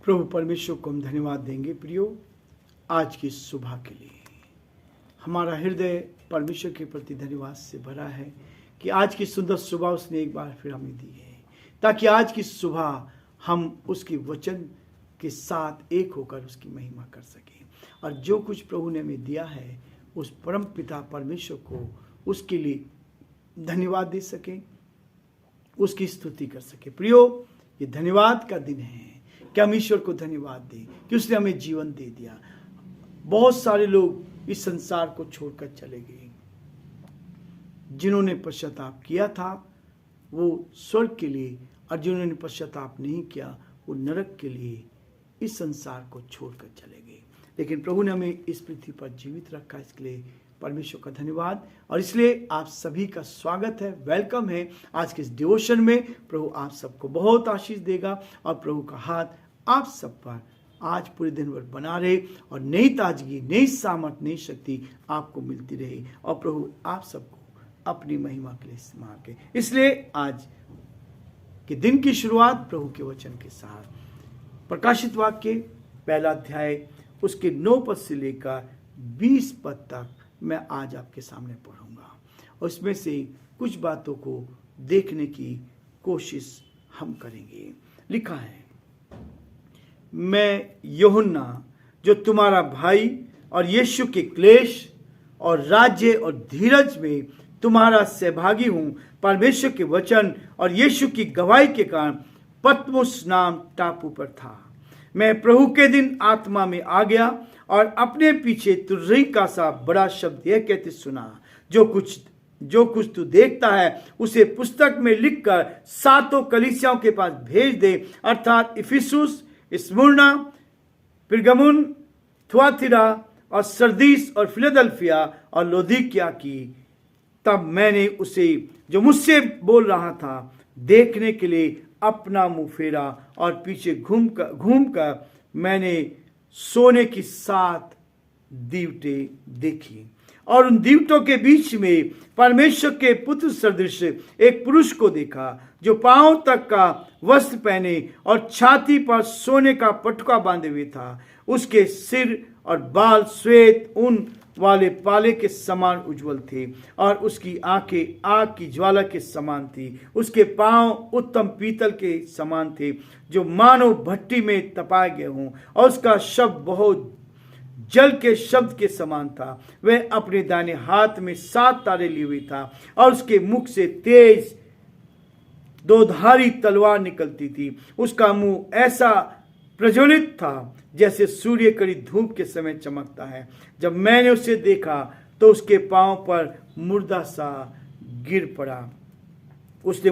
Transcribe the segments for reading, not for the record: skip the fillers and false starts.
प्रभु परमेश्वर को हम धन्यवाद देंगे। प्रियो, आज की सुबह के लिए हमारा हृदय परमेश्वर के प्रति धन्यवाद से भरा है कि आज की सुंदर सुबह उसने एक बार फिर हमें दी है, ताकि आज की सुबह हम उसके वचन के साथ एक होकर उसकी महिमा कर सकें और जो कुछ प्रभु ने हमें दिया है उस परम पिता परमेश्वर को उसके लिए धन्यवाद दे सकें, उसकी स्तुति कर सके। प्रियो, ये धन्यवाद का दिन है कि हम ईश्वर को धन्यवाद दें कि उसने हमें जीवन दे दिया। बहुत सारे लोग इस संसार को छोड़कर चले गए, जिन्होंने पश्चाताप किया था वो स्वर्ग के लिए, और जिन्होंने पश्चाताप नहीं किया वो नरक के लिए इस संसार को छोड़कर चले गए। लेकिन प्रभु ने हमें इस पृथ्वी पर जीवित रखा, इसके लिए परमेश्वर का धन्यवाद। और इसलिए आप सभी का स्वागत है, वेलकम है आज के इस डिवोशन में। प्रभु आप सबको बहुत आशीष देगा और प्रभु का हाथ आप सब पर आज पूरे दिन भर बना रहे और नई ताजगी, नई सामर्थ, नई शक्ति आपको मिलती रहे और प्रभु आप सबको अपनी महिमा के लिए इस्तेमाल करे। इसलिए आज के दिन की शुरुआत प्रभु के वचन के साथ प्रकाशित वाक्य पहला अध्याय उसके 9 पद से लेकर 20 पद तक मैं आज आपके सामने पढ़ूंगा और उसमें से कुछ बातों को देखने की कोशिश हम करेंगे। लिखा है, मैं यूहन्ना जो तुम्हारा भाई और यीशु के क्लेश और राज्य और धीरज में तुम्हारा सहभागी हूं, परमेश्वर के वचन और यीशु की गवाही के कारण पतमुस नाम टापू पर था। मैं प्रभु के दिन आत्मा में आ गया और अपने पीछे तुरही का सा बड़ा शब्द यह कहते सुना, जो कुछ तू देखता है उसे पुस्तक में लिखकर 7 कलीसियाओं के पास भेज दे, अर्थात इफिसुस, स्मुर्ना, पिरगमुन, थुआतिरा और सरदीस और फिलाडेल्फिया और लौदीकिया की। तब मैंने उसे जो मुझसे बोल रहा था देखने के लिए अपना मुंह फेरा और पीछे घूमकर मैंने सोने की 7 दीवटें देखी और उन दीवटों के बीच में परमेश्वर के पुत्र सदृश एक पुरुष को देखा, जो पांव तक का वस्त्र पहने और छाती पर सोने का पटुका बांधे हुए था। उसके सिर और बाल श्वेत ऊन वाले पाले के समान उज्जवल थे और उसकी आंखें आग की ज्वाला के समान थी। उसके पांव उत्तम पीतल के समान थे, जो मानो भट्टी में तपाए गए हों, और उसका शब्द बहुत जल के शब्द के समान था। वह अपने दाहिने हाथ में 7 तारे लिए हुए था और उसके मुख से तेज 2धारी तलवार निकलती थी। उसका मुंह ऐसा प्रज्वलित था जैसे सूर्य कड़ी धूप के समय चमकता है। जब मैंने उसे देखा तो उसके पांव पर मुर्दा सा गिर पड़ा। उसने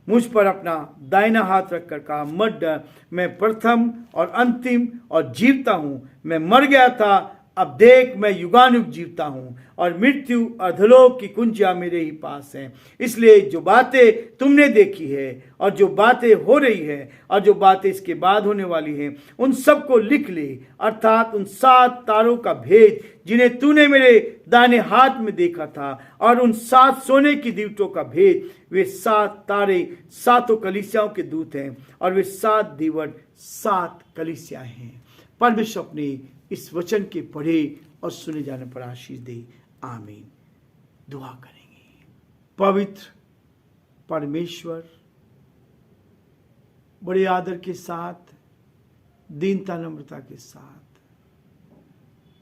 मुझ पर अपना दाहिना हाथ रखकर कहा, मत डर, मैं प्रथम और अंतिम और जीवता हूं। मैं मर गया था, अब देख मैं युगानुग जीवता हूं और मृत्यु अधोलोक की कुंजियां मेरे ही पास हैं। इसलिए जो बातें तुमने देखी है और जो बातें हो रही है और जो बातें इसके बाद होने वाली हैं, उन सबको लिख ले, अर्थात उन 7 तारों का भेद जिन्हें तूने मेरे दाहिने हाथ में देखा था, और उन 7 सोने की दीवटों का भेद। वे 7 तारे 7 कलीसियाओं के दूत हैं और वे 7 दीवट 7 कलीसियां हैं। परमेश्वर अपने इस वचन के पढ़े और सुने जाने पर आशीष दे, आमीन। दुआ करेंगे। पवित्र परमेश्वर, बड़े आदर के साथ, दीनता नम्रता के साथ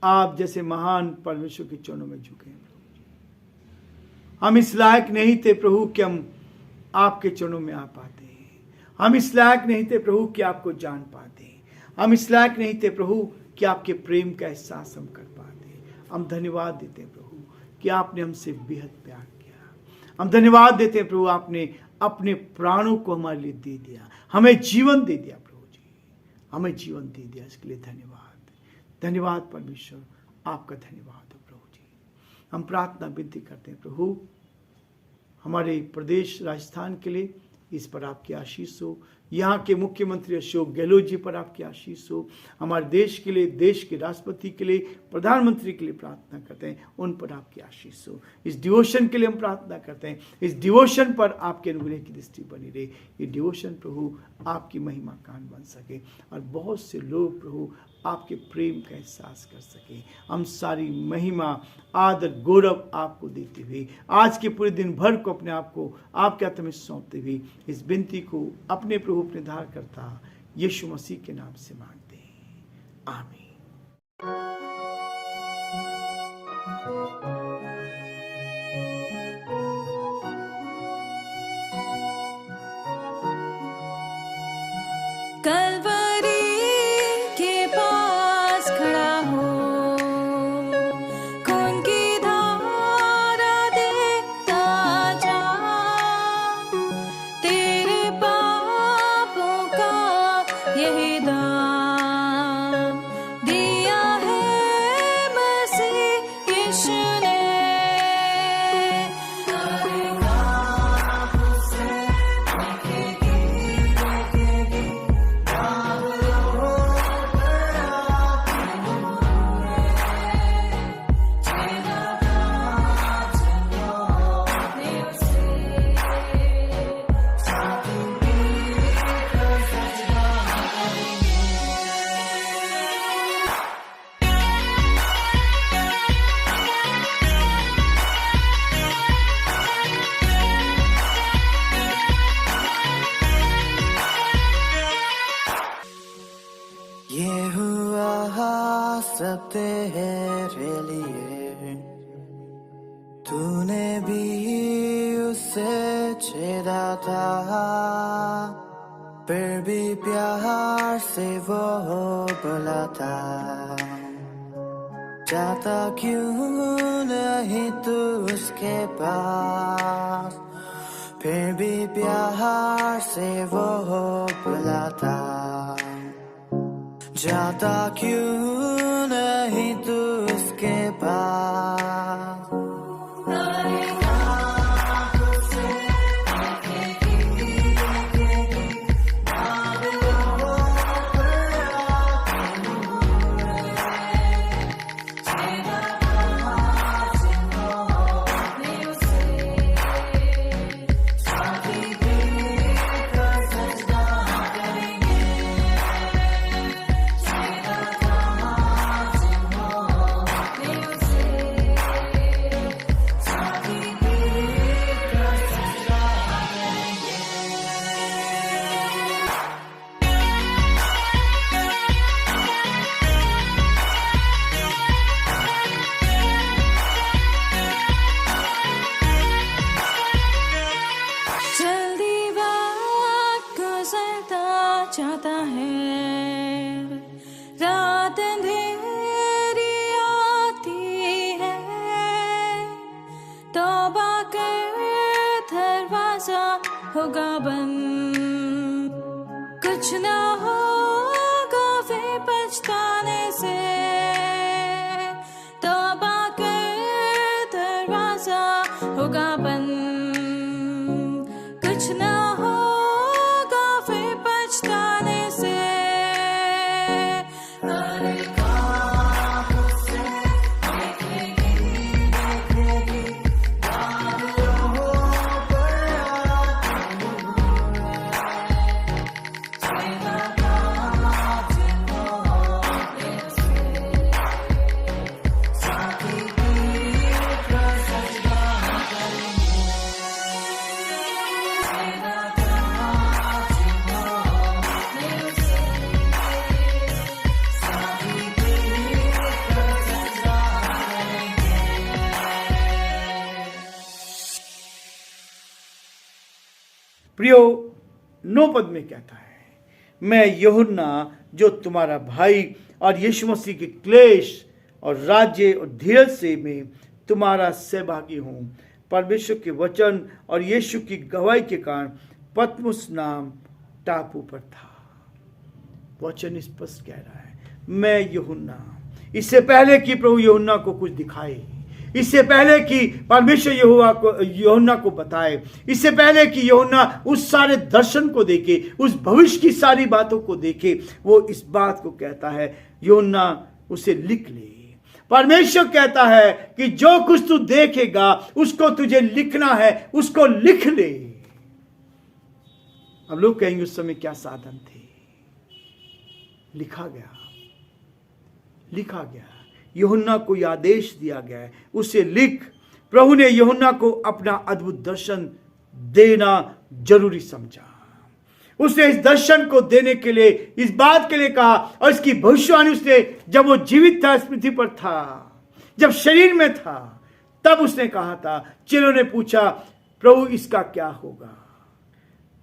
आप जैसे महान परमेश्वर के चरणों में झुके। हम इस लायक नहीं थे प्रभु कि हम आपके चरणों में आ पाते। हम इस लायक नहीं थे प्रभु कि आपको जान पाते। हम इस लायक नहीं थे प्रभु कि आपके प्रेम का एहसास हम कर पाते। हम धन्यवाद देते हैं प्रभु कि आपने हमसे बेहद प्यार किया। हम धन्यवाद देते हैं प्रभु, आपने अपने प्राणों को हमारे लिए दे दिया, हमें जीवन दे दिया। प्रभु जी, हमें जीवन दे दिया, इसके लिए धन्यवाद। धन्यवाद परमेश्वर, आपका धन्यवाद हो प्रभु जी। हम प्रार्थना विनती करते हैं प्रभु, हमारे प्रदेश राजस्थान के लिए, इस पर आपकी आशीष हो। यहाँ के मुख्यमंत्री अशोक गहलोत जी पर आपकी आशीष हो। हमारे देश के लिए, देश के राष्ट्रपति के लिए, प्रधानमंत्री के लिए प्रार्थना करते हैं, उन पर आपकी आशीष हो। इस डिवोशन के लिए हम प्रार्थना करते हैं, इस डिवोशन पर आपके अनुग्रह की दृष्टि बनी रहे। ये डिवोशन प्रभु आपकी महिमा कान बन सके और बहुत से लोग प्रभु आपके प्रेम का एहसास कर सके। हम सारी महिमा, आदर, गौरव आपको देते हुए आज के पूरे दिन भर को अपने आप को आपके हाथ में सौंपते हुए इस विनती को अपने प्रभु अपने धार करता यीशु मसीह के नाम से मांगते हैं, आमीन। सब तेरे लिए, तूने भी उसे छेड़ा था, फिर भी प्यार से वो बोला था, जाता क्यों नहीं तू उसके पास, फिर भी प्यार से वो बोला था, जाता क्यों नहीं तू उसके पास। जाता है, रात अंधेरी आती है, तौबा कर दरवाजा होगा बंद, कुछ ना होगा वे पछताने से, तौबा कर दरवाजा होगा बंद, कुछ ना प्रियो 9 पद में कहता है, मैं यूहन्ना जो तुम्हारा भाई और यीशु मसीह के क्लेश और राज्य और धीरज से में तुम्हारा सहभागी हूँ। परमेश्वर के वचन और यीशु की गवाही के कारण पतमुस नाम टापू पर था। वचन स्पष्ट कह रहा है, मैं यूहन्ना, इससे पहले कि प्रभु यूहन्ना को कुछ दिखाए, इससे पहले कि परमेश्वर यूहन्ना को बताए, इससे पहले कि यूहन्ना उस सारे दर्शन को देखे, उस भविष्य की सारी बातों को देखे, वो इस बात को कहता है यूहन्ना उसे लिख ले। परमेश्वर कहता है कि जो कुछ तू देखेगा उसको तुझे लिखना है, उसको लिख ले। अब लोग कहेंगे उस समय क्या साधन थे? लिखा गया, लिखा गया। यूहन्ना को यह आदेश दिया गया है, उसे लिख। प्रभु ने यूहन्ना को अपना अद्भुत दर्शन देना जरूरी समझा। उसने इस दर्शन को देने के लिए, इस बात के लिए कहा, और इसकी भविष्यवाणी उसने जब वो जीवित था, इस पृथ्वी पर था, जब शरीर में था, तब उसने कहा था। चेलों ने पूछा, प्रभु इसका क्या होगा?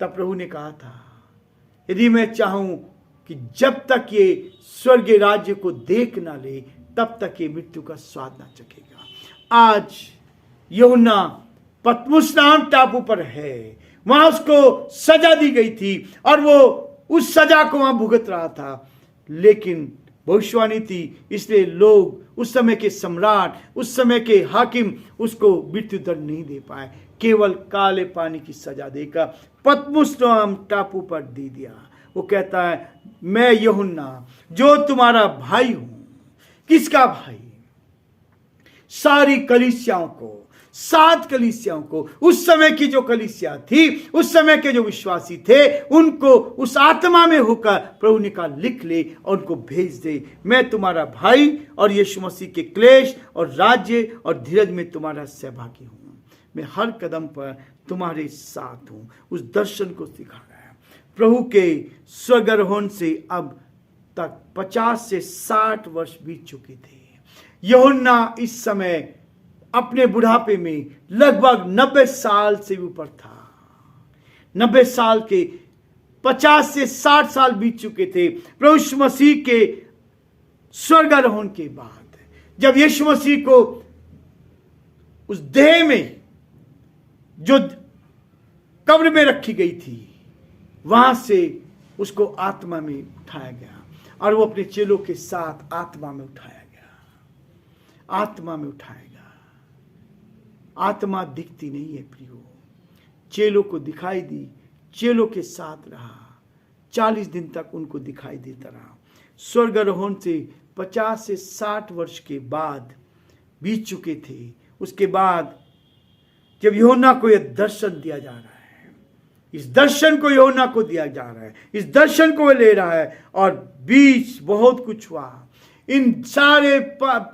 तब प्रभु ने कहा था, यदि मैं चाहूं कि जब तक ये स्वर्गीय राज्य को देख ना ले, तब तक ये मृत्यु का स्वाद ना चखेगा। आज यूहन्ना पतमुस नाम टापू पर है, वहां उसको सजा दी गई थी और वो उस सजा को वहां भुगत रहा था, लेकिन भविष्यवाणी थी, इसलिए लोग, उस समय के सम्राट, उस समय के हाकिम उसको मृत्यु दंड नहीं दे पाए, केवल काले पानी की सजा देकर पतमुस नाम टापू पर दे दिया। वो कहता है, मैं यूहन्ना जो तुम्हारा भाई हूं। किसका भाई? सारी कलीसियाओं को, 7 कलीसियाओं को, उस समय की जो कलीसिया थी, उस समय के जो विश्वासी थे, उनको उस आत्मा में होकर प्रभु ने कहा लिख ले और उनको भेज दे। मैं तुम्हारा भाई और यीशु मसीह के क्लेश और राज्य और धीरज में तुम्हारा सहभागी हूं। मैं हर कदम पर तुम्हारे साथ हूं। उस दर्शन को सिखा गया। प्रभु के स्वर्गारोहण से अब तक 50 से 60 वर्ष बीत चुके थे। यूहन्ना इस समय अपने बुढ़ापे में लगभग 90 साल से ऊपर था। 90 साल के 50 से 60 साल बीत चुके थे प्रभु यीशु मसीह के स्वर्गारोहण के बाद। जब यीशु मसीह को उस देह में जो कब्र में रखी गई थी, वहां से उसको आत्मा में उठाया गया और वो अपने चेलों के साथ आत्मा में उठाया गया। आत्मा में उठाया गया। आत्मा दिखती नहीं है प्रियो। चेलों को दिखाई दी, चेलों के साथ रहा, 40 दिन तक उनको दिखाई देता रहा। स्वर्गारोहण से 50 से 60 वर्ष के बाद बीत चुके थे। उसके बाद जब यूहन्ना को यह दर्शन दिया जा रहा है, इस दर्शन को यूहन्ना को दिया जा रहा है, इस दर्शन को ले रहा है, और बीच बहुत कुछ हुआ। इन सारे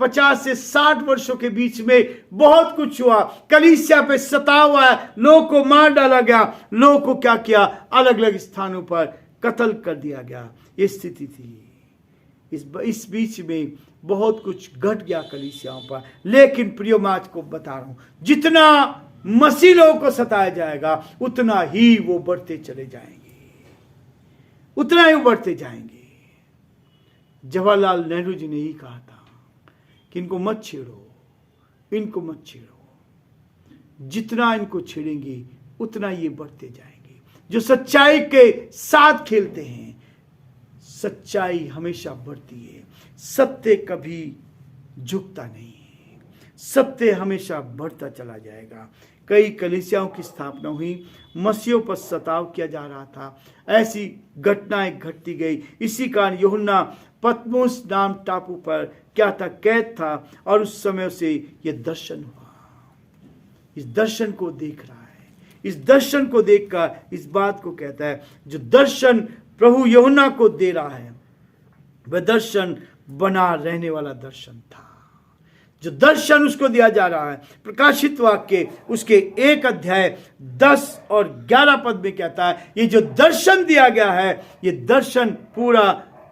50 से 60 वर्षों के बीच में बहुत कुछ हुआ। कलीसिया पे सताव हुआ, लोगों को मार डाला गया, लोगों को क्या किया, अलग अलग स्थानों पर कत्ल कर दिया गया। ये स्थिति थी। इस बीच में बहुत कुछ घट गया कलीसियाओं पर। लेकिन प्रियो, मैं आज को बता रहा हूं, जितना मसीह लोगों को सताया जाएगा, उतना ही वो बढ़ते चले जाएंगे, उतना ही वो बढ़ते जाएंगे। जवाहरलाल नेहरू जी ने ही कहा था कि इनको मत छेड़ो, इनको मत छेड़ो। जितना इनको छेड़ेंगे उतना ये बढ़ते जाएंगे। जो सच्चाई के साथ खेलते हैं, सच्चाई हमेशा बढ़ती है। सत्य कभी झुकता नहीं है, सत्य हमेशा बढ़ता चला जाएगा। कई कलीसियाओं की स्थापना हुई, मसीहों पर सताव किया जा रहा था, ऐसी घटनाएं घटती गई। इसी कारण यूहन्ना पतमुस नाम टापू पर क्या था, कैद था, और उस समय से यह दर्शन हुआ। इस दर्शन को देख रहा है, इस दर्शन को देखकर इस बात को कहता है, जो दर्शन प्रभु यूहन्ना को दे रहा है वह दर्शन बना रहने वाला दर्शन था। जो दर्शन उसको दिया जा रहा है, प्रकाशित वाक्य उसके 1 अध्याय 10 और 11 पद में कहता है, ये जो दर्शन दिया गया है, ये दर्शन पूरा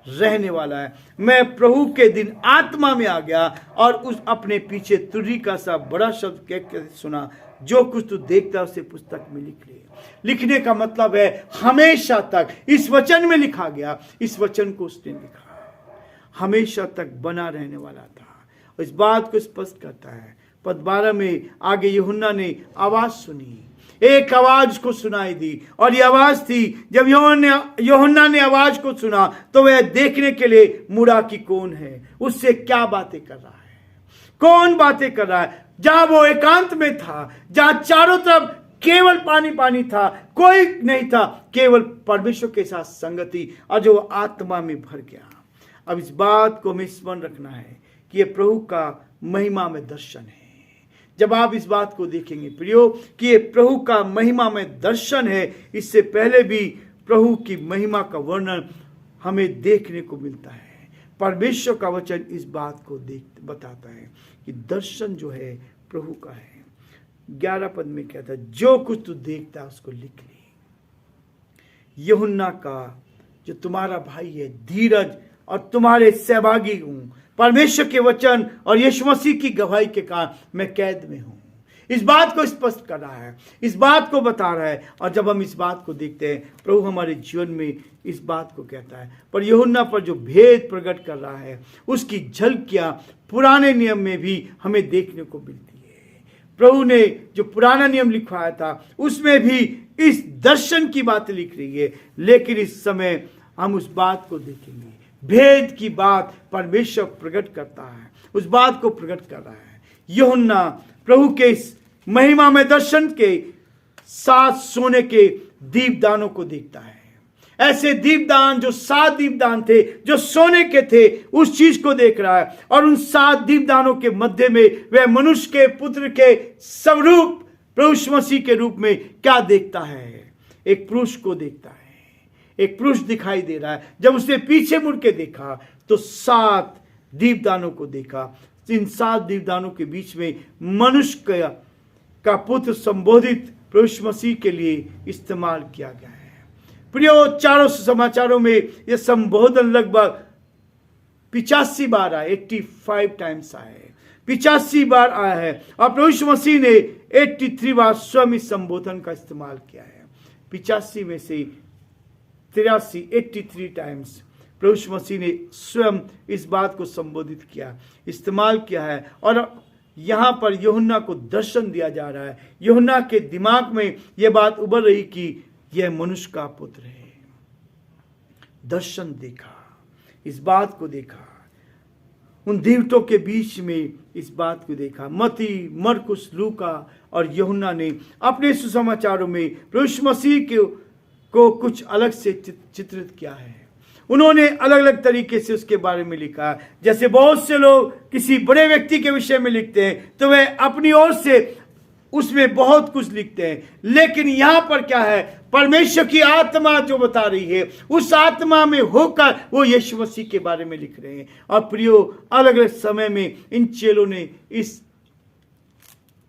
रहने वाला है। मैं प्रभु के दिन आत्मा में आ गया और उस अपने पीछे तुरही का सा बड़ा शब्द कहकर सुना, जो कुछ तू देखता है उसे पुस्तक में लिख ले। लिखने का मतलब है हमेशा तक। इस वचन में लिखा गया, इस वचन को उसने लिखा, हमेशा तक बना रहने वाला था। और इस बात को स्पष्ट करता है पद 12 में। आगे यूहन्ना ने आवाज सुनी, एक आवाज को सुनाई दी, और ये आवाज थी, जब यूहन्ना ने आवाज को सुना तो वह देखने के लिए मुड़ा कि कौन है, उससे क्या बातें कर रहा है, कौन बातें कर रहा है? जहां वो एकांत में था, जहां चारों तरफ केवल पानी पानी था, कोई नहीं था, केवल परमेश्वर के साथ संगति, और जो आत्मा में भर गया। अब इस बात को हमें स्मरण रखना है कि ये प्रभु का महिमा में दर्शन है। जब आप इस बात को देखेंगे प्रियो कि ये प्रभु का महिमा में दर्शन है, इससे पहले भी प्रभु की महिमा का वर्णन हमें देखने को मिलता है। परमेश्वर का वचन इस बात को बताता है कि दर्शन जो है प्रभु का है। 11 पद में कहता है, जो कुछ तू देखता है उसको लिख ले। यूहन्ना का जो तुम्हारा भाई है, धीरज और तुम्हारे सहभागी हूं। परमेश्वर के वचन और यीशु मसीह की गवाही के कारण मैं कैद में हूं। इस बात को स्पष्ट कर रहा है, इस बात को बता रहा है। और जब हम इस बात को देखते हैं, प्रभु हमारे जीवन में इस बात को कहता है। पर यूहन्ना पर जो भेद प्रकट कर रहा है, उसकी झलकियां पुराने नियम में भी हमें देखने को मिलती है। प्रभु ने जो पुराना नियम लिखवाया था, उसमें भी इस दर्शन की बात लिख रही है। लेकिन इस समय हम उस बात को देखेंगे, भेद की बात परमेश्वर प्रकट करता है, उस बात को प्रकट कर रहा है। यूहन्ना प्रभु के इस महिमा में दर्शन के साथ सोने के दीपदानों को देखता है। ऐसे दीपदान जो 7 दीपदान थे, जो सोने के थे, उस चीज को देख रहा है। और उन 7 दीपदानों के मध्य में वह मनुष्य के पुत्र के स्वरूप प्रभु यीशु मसीह के रूप में क्या देखता है? एक पुरुष को देखता है। एक पुरुष दिखाई दे रहा है। जब उसने पीछे मुड़ के देखा तो 7 दीपदानों को देखा। इन 7 दीपदानों के बीच में मनुष्य का पुत्र संबोधित प्रभु यीशु मसीह के लिए इस्तेमाल किया गया है। प्रियो, चारों समाचारों में यह संबोधन लगभग 85 बार आया, 85 टाइम्स आया है, 85 बार आया है। और प्रभु यीशु मसीह ने 83 बार स्वयं इस संबोधन का इस्तेमाल किया है। 85 में से 83 टाइम्स प्रभु यीशु मसीह ने स्वयं इस बात को संबोधित किया, इस्तेमाल किया है। और यहां पर यूहन्ना को दर्शन दिया जा रहा है। यूहन्ना के दिमाग में यह बात उभर रही कि यह मनुष्य का पुत्र है। दर्शन देखा, इस बात को देखा, उन दीवटों के बीच में इस बात को देखा। मती, मरकुस, लूका और यूहन्ना ने अपने सुसमाचारों में प्रभु यीशु मसीह को कुछ अलग से चित्रित किया है। उन्होंने अलग अलग तरीके से उसके बारे में लिखा। जैसे बहुत से लोग किसी बड़े व्यक्ति के विषय में लिखते हैं तो वे अपनी ओर से उसमें बहुत कुछ लिखते हैं। लेकिन यहां पर क्या है? परमेश्वर की आत्मा जो बता रही है, उस आत्मा में होकर वो यीशु मसीह के बारे में लिख रहे हैं। और प्रियो, अलग अलग समय में इन चेलों ने इस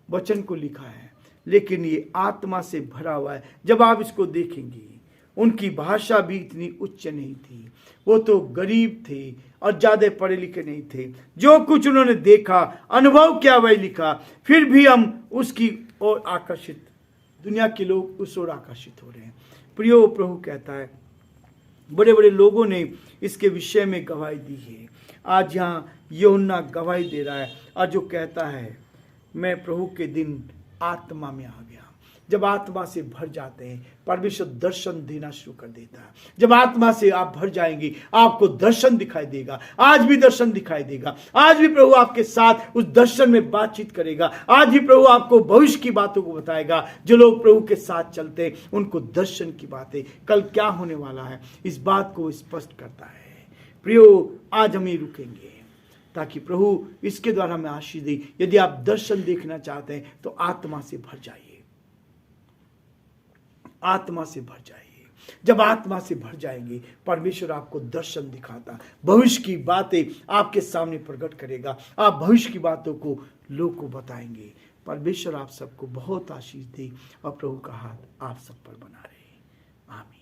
वचन को लिखा है, लेकिन ये आत्मा से भरा हुआ है। जब आप इसको देखेंगे, उनकी भाषा भी इतनी उच्च नहीं थी। वो तो गरीब थे और ज्यादा पढ़े लिखे नहीं थे। जो कुछ उन्होंने देखा, अनुभव किया, वही लिखा। फिर भी हम उसकी ओर आकर्षित, दुनिया के लोग उस ओर आकर्षित हो रहे हैं। प्रियो, प्रभु कहता है, बड़े बड़े लोगों ने इसके विषय में गवाही दी है। आज यहाँ यूहन्ना गवाही दे रहा है और जो कहता है, मैं प्रभु के दिन आत्मा में आ गया। जब आत्मा से भर जाते हैं, परमेश्वर दर्शन देना शुरू कर देता है। जब आत्मा से आप भर जाएंगे, आपको दर्शन दिखाई देगा। आज भी दर्शन दिखाई देगा। आज भी प्रभु आपके साथ उस दर्शन में बातचीत करेगा। आज भी प्रभु आपको भविष्य की बातों को बताएगा। जो लोग प्रभु के साथ चलते हैं, उनको दर्शन की बातें, कल क्या होने वाला है, इस बात को स्पष्ट करता है। प्रियो, आज हम ही रुकेंगे ताकि प्रभु इसके द्वारा हमें आशीष दे। यदि आप दर्शन देखना चाहते हैं तो आत्मा से भर जाइए, आत्मा से भर जाइए। जब आत्मा से भर जाएंगे, परमेश्वर आपको दर्शन दिखाता, भविष्य की बातें आपके सामने प्रकट करेगा। आप भविष्य की बातों को लोग को बताएंगे। परमेश्वर आप सबको बहुत आशीष दे और प्रभु का हाथ आप सब पर बना रहे। आमीन।